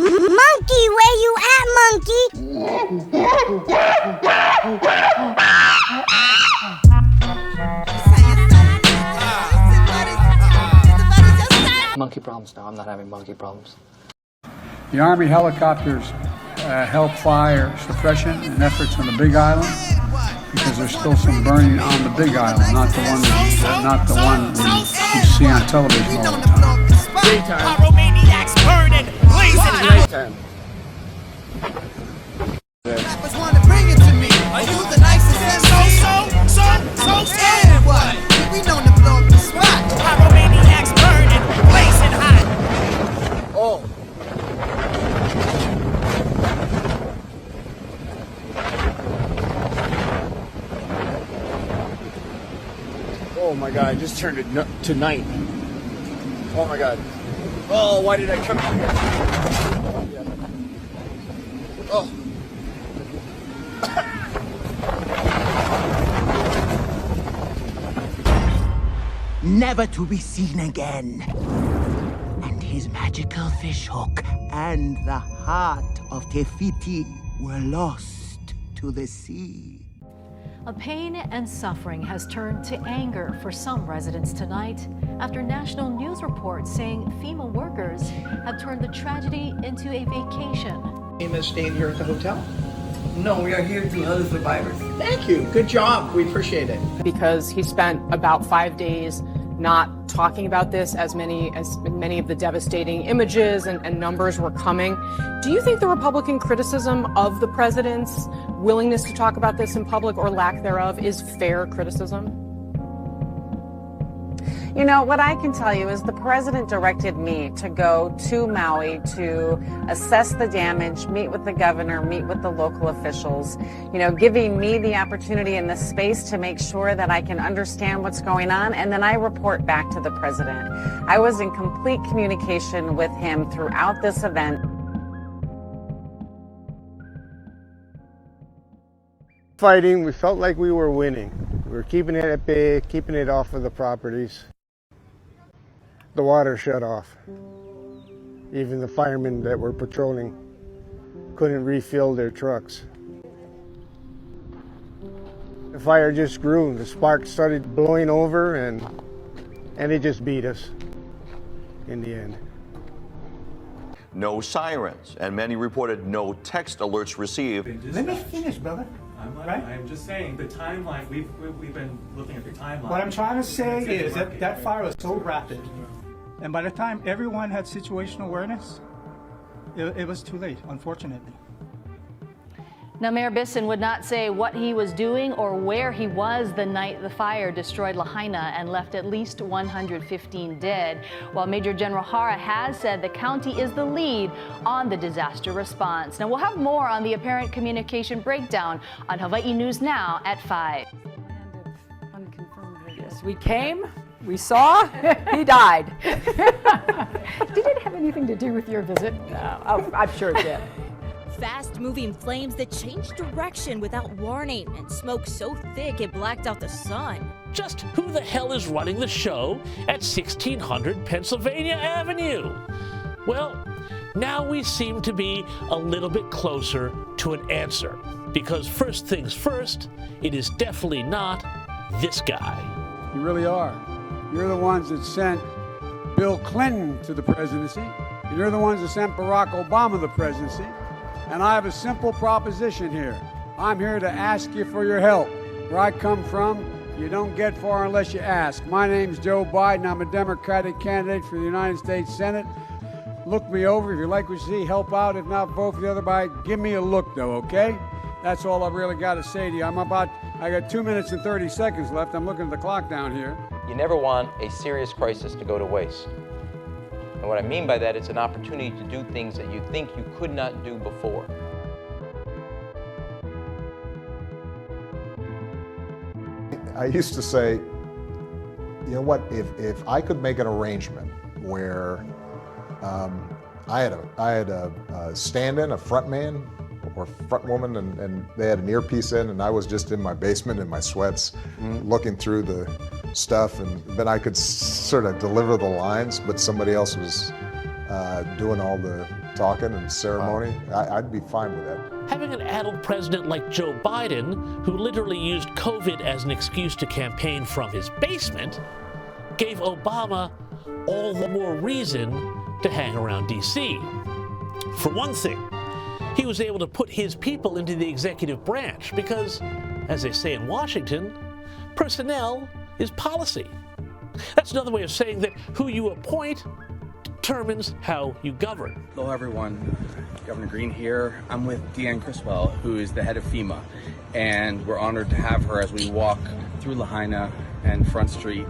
Monkey, where you at, monkey? Monkey problems? No, I'm not having monkey problems. The Army helicopters help fire suppression and efforts on the Big Island because there's still some burning on the Big Island, not the one you see on television all the time. Daytime. Pyromaniacs burning, blazing Nighttime. Rappers wanna bring it to me. Are you the nicest So scared what? We known to blow up the spot. Pyromaniacs burning, blazing hot. Oh. Oh my God, I just turned it to night. Oh my God. Oh, why did I come here? Oh. Never to be seen again. And his magical fishhook and the heart of Tefiti were lost to the sea. A pain and suffering has turned to anger for some residents tonight after national news reports saying FEMA workers have turned the tragedy into a vacation. FEMA is staying here at the hotel? No, we are here to other survivors. Thank you. Good job. We appreciate it. Because he spent about 5 days not talking about this as many of the devastating images and numbers were coming. Do you think the Republican criticism of the president's willingness to talk about this in public or lack thereof is fair criticism? You know, what I can tell you is the president directed me to go to Maui to assess the damage, meet with the governor, meet with the local officials, you know, giving me the opportunity and the space to make sure that I can understand what's going on, and then I report back to the president. I was in complete communication with him throughout this event. Fighting, we felt like we were winning. We were keeping it at bay, keeping it off of the properties. The water shut off. Even the firemen that were patrolling couldn't refill their trucks. The fire just grew. The sparks started blowing over and it just beat us in the end. No sirens, and many reported no text alerts received. Let me finish, brother. I'm just saying the timeline. We've been looking at the timeline. What I'm trying to say is that fire was so rapid, and by the time everyone had situational awareness, it was too late, unfortunately. Now, Mayor Bisson would not say what he was doing or where he was the night the fire destroyed Lahaina and left at least 115 dead, while Major General Hara has said the county is the lead on the disaster response. Now, we'll have more on the apparent communication breakdown on Hawaii News Now at 5. Yes, we came, we saw, he died. Did it have anything to do with your visit? No, I'm sure it did. Fast-moving flames that changed direction without warning and smoke so thick it blacked out the sun. Just who the hell is running the show at 1600 Pennsylvania Avenue? Well, now we seem to be a little bit closer to an answer. Because first things first, it is definitely not this guy. You really are. You're the ones that sent Bill Clinton to the presidency. And you're the ones that sent Barack Obama to the presidency. And I have a simple proposition here. I'm here to ask you for your help. Where I come from, you don't get far unless you ask. My name's Joe Biden. I'm a Democratic candidate for the United States Senate. Look me over. If you like what you see, help out. If not, vote for the other guy. Give me a look, though, okay? That's all I've really got to say to you. I got 2 minutes and 30 seconds left. I'm looking at the clock down here. You never want a serious crisis to go to waste. And what I mean by that, it's an opportunity to do things that you think you could not do before. I used to say, you know what, if I could make an arrangement where I had a stand-in, a front man or front woman, and they had an earpiece in, and I was just in my basement in my sweats looking through the stuff, and then I could sort of deliver the lines, but somebody else was doing all the talking and ceremony, I'd be fine with that. Having an addled president like Joe Biden, who literally used COVID as an excuse to campaign from his basement, gave Obama all the more reason to hang around D.C. For one thing, he was able to put his people into the executive branch because, as they say in Washington, personnel is policy. That's another way of saying that who you appoint determines how you govern. Hello everyone, Governor Green here. I'm with Deanne Criswell, who is the head of FEMA, and we're honored to have her as we walk through Lahaina and Front Street,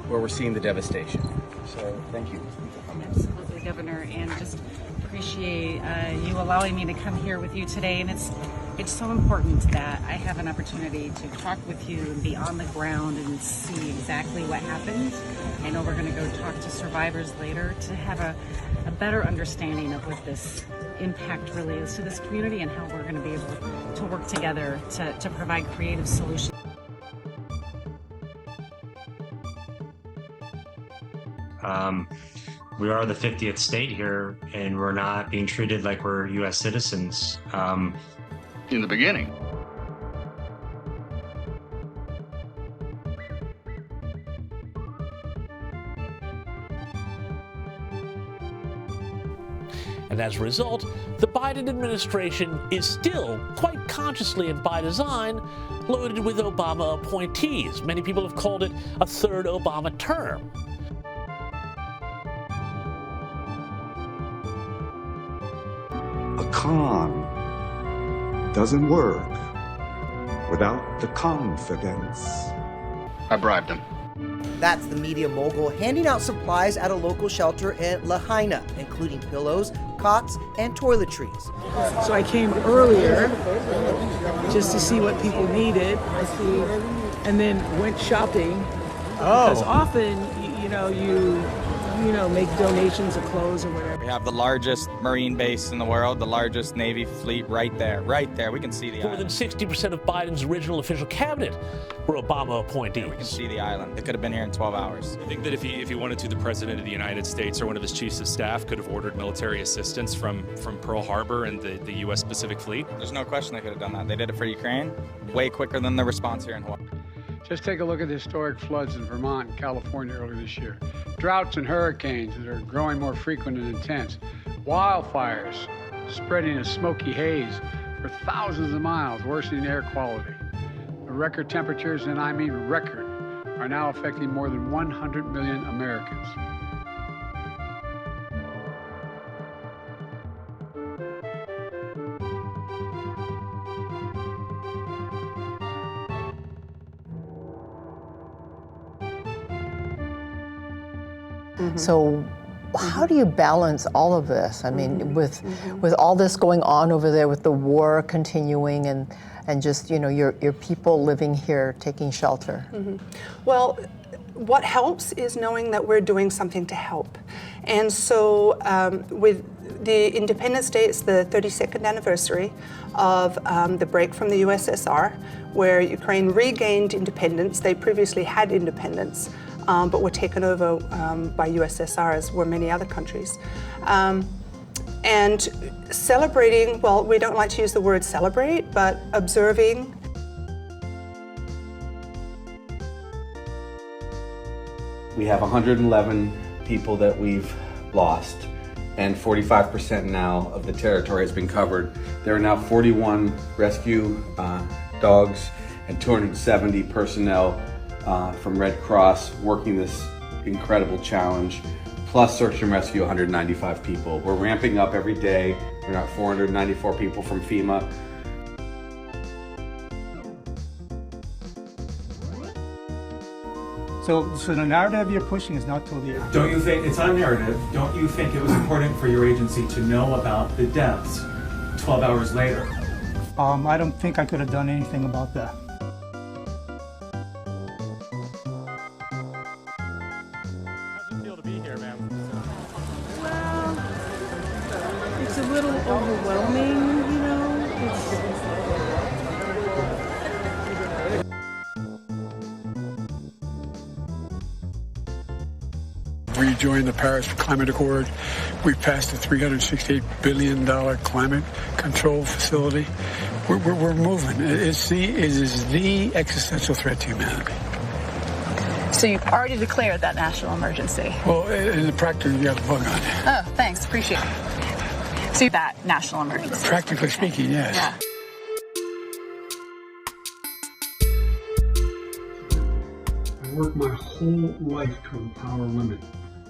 where we're seeing the devastation. So thank you for coming. Absolutely, Governor, and just appreciate you allowing me to come here with you today. And it's so important that I have an opportunity to talk with you and be on the ground and see exactly what happened. I know we're going to go talk to survivors later to have a better understanding of what this impact really is to this community and how we're going to be able to work together to provide creative solutions. We are the 50th state here, and we're not being treated like we're U.S. citizens. In the beginning. And as a result, the Biden administration is still, quite consciously and by design, loaded with Obama appointees. Many people have called it a third Obama term. A con doesn't work without the confidence. I bribed him. That's the media mogul handing out supplies at a local shelter in Lahaina, including pillows, cots, and toiletries. So I came earlier just to see what people needed, and then went shopping. Because often, you make donations of clothes or whatever. We have the largest Marine base in the world, the largest Navy fleet right there. We can see the More than 60% of Biden's original official cabinet were Obama appointees. We can see the island. They could have been here in 12 hours. I think that if he wanted to, the President of the United States or one of his chiefs of staff could have ordered military assistance from Pearl Harbor and the U.S. Pacific Fleet. There's no question they could have done that. They did it for Ukraine way quicker than the response here in Hawaii. Just take a look at the historic floods in Vermont and California earlier this year. Droughts and hurricanes that are growing more frequent and intense. Wildfires spreading a smoky haze for thousands of miles, worsening air quality. The record temperatures, and I mean record, are now affecting more than 100 million Americans. So how do you balance all of this? I mean, with all this going on over there, with the war continuing and just, your people living here taking shelter? Well, what helps is knowing that we're doing something to help. And so with the Independence Day, it's the 32nd anniversary of the break from the USSR, where Ukraine regained independence. They previously had independence, but were taken over by USSR, as were many other countries. And celebrating, well, we don't like to use the word celebrate, but observing. We have 111 people that we've lost, and 45% now of the territory has been covered. There are now 41 rescue dogs and 270 personnel from Red Cross working this incredible challenge, plus search and rescue 195 people. We're ramping up every day. We're at 494 people from FEMA. So the narrative you're pushing is not totally accurate. Don't you think, it's not a narrative, don't you think it was important for your agency to know about the deaths 12 hours later? I don't think I could have done anything about that. It's a little overwhelming, We joined the Paris Climate Accord. We passed a $368 billion climate control facility. We're moving. It is the existential threat to humanity. So you've already declared that national emergency? Well, in the practice, you got a bug on it. Oh, thanks. Appreciate it. So that national emergency? Practically speaking, yes. Yeah. I worked my whole life to empower women.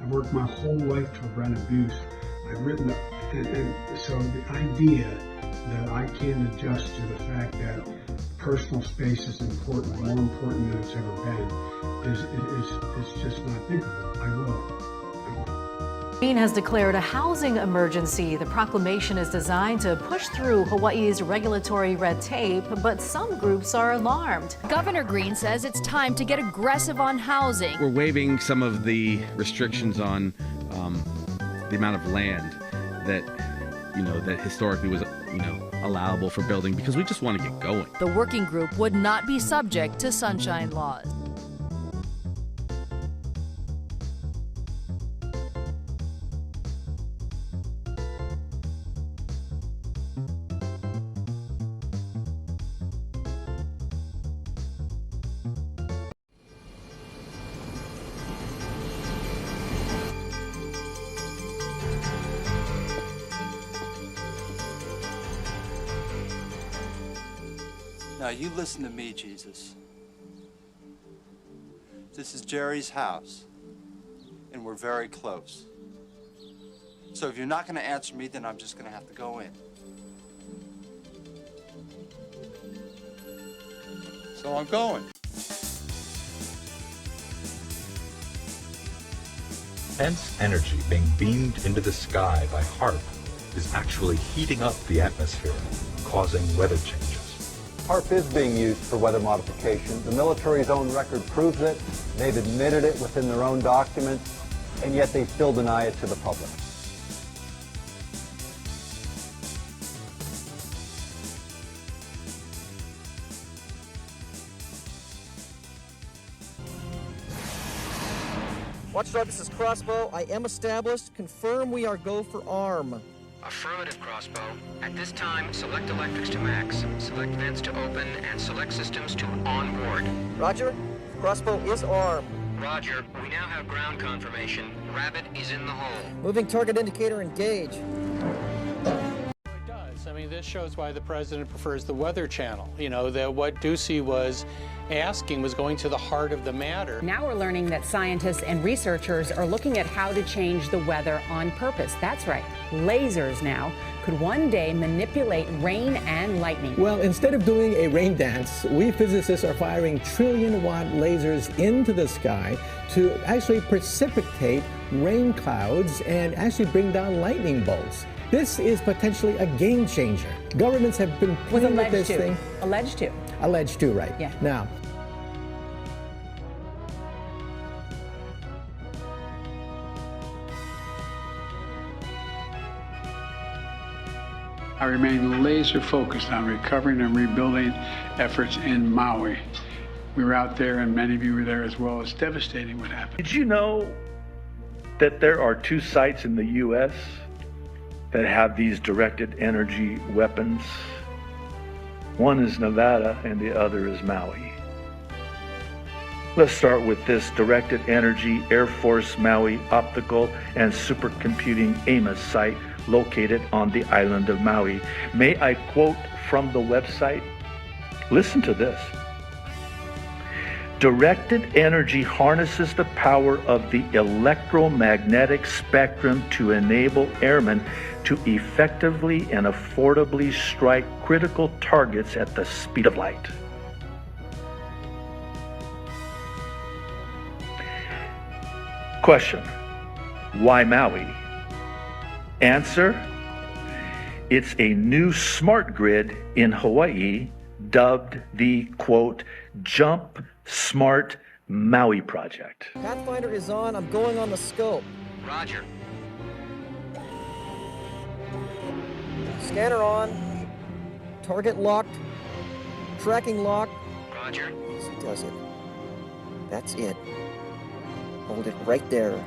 I worked my whole life to prevent abuse. I've written, and so the idea that I can adjust to the fact that personal space is important, more important than it's ever been, is just not thinkable. I will. Maine has declared a housing emergency. The proclamation is designed to push through Hawaii's regulatory red tape, but some groups are alarmed. Governor Green says it's time to get aggressive on housing. We're waiving some of the restrictions on the amount of land that, that historically was, allowable for building because we just want to get going. The working group would not be subject to sunshine laws. Now you listen to me, Jesus. This is Jerry's house, and we're very close. So if you're not going to answer me, then I'm just going to have to go in. So I'm going. Intense energy being beamed into the sky by HAARP is actually heating up the atmosphere, causing weather changes. HAARP is being used for weather modification. The military's own record proves it. They've admitted it within their own documents, and yet they still deny it to the public. Watchdog, this is Crossbow. I am established. Confirm we are go for arm. Affirmative, Crossbow. At this time, select electrics to max, select vents to open, and select systems to onboard. Roger. Crossbow is armed. Roger. We now have ground confirmation. Rabbit is in the hole. Moving target indicator engage. I mean, this shows why the president prefers the Weather Channel. That what Ducey was asking was going to the heart of the matter. Now we're learning that scientists and researchers are looking at how to change the weather on purpose. That's right. Lasers now could one day manipulate rain and lightning. Well, instead of doing a rain dance, we physicists are firing trillion-watt lasers into the sky to actually precipitate rain clouds and actually bring down lightning bolts. This is potentially a game changer. Governments have been playing with this thing. Alleged to. Alleged to, right. Yeah. Now, I remain laser focused on recovering and rebuilding efforts in Maui. We were out there, and many of you were there as well. It's devastating what happened. Did you know that there are 2 sites in the U.S. that have these directed energy weapons? One is Nevada and the other is Maui. Let's start with this directed energy Air Force Maui optical and supercomputing AMOS site located on the island of Maui. May I quote from the website? Listen to this. Directed energy harnesses the power of the electromagnetic spectrum to enable airmen to effectively and affordably strike critical targets at the speed of light. Question: why Maui? Answer: it's a new smart grid in Hawaii dubbed the, quote, Jump Smart Maui project. Pathfinder is on. I'm going on the scope. Roger. Scanner on. Target locked. Tracking locked. Roger. This does it. That's it. Hold it right there.